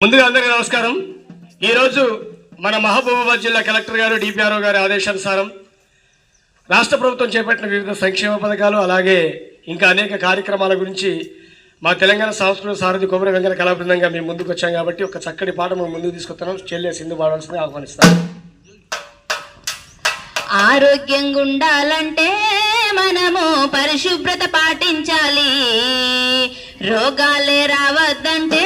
ముందుగా అందరికీ నమస్కారం. ఈరోజు మన మహబూబాబాద్ జిల్లా కలెక్టర్ గారు డిపిఆర్ఓ గారి ఆదేశానుసారం రాష్ట్ర ప్రభుత్వం చేపట్టిన వివిధ సంక్షేమ పథకాలు అలాగే ఇంకా అనేక కార్యక్రమాల గురించి మా తెలంగాణ సంస్కృతి సారథి కొమర వెంకట కళా బృందంగా మేము ముందుకు వచ్చాం కాబట్టి ఒక చక్కటి పాట మేము ముందుకు తీసుకొస్తున్నాం. చెల్లె సింధు పాడాల్సింది ఆహ్వానిస్తాం. ఆరోగ్యంగా ఉండాలంటే మనము పరిశుభ్రత పాటించాలి, రోగాలే రావద్దంటే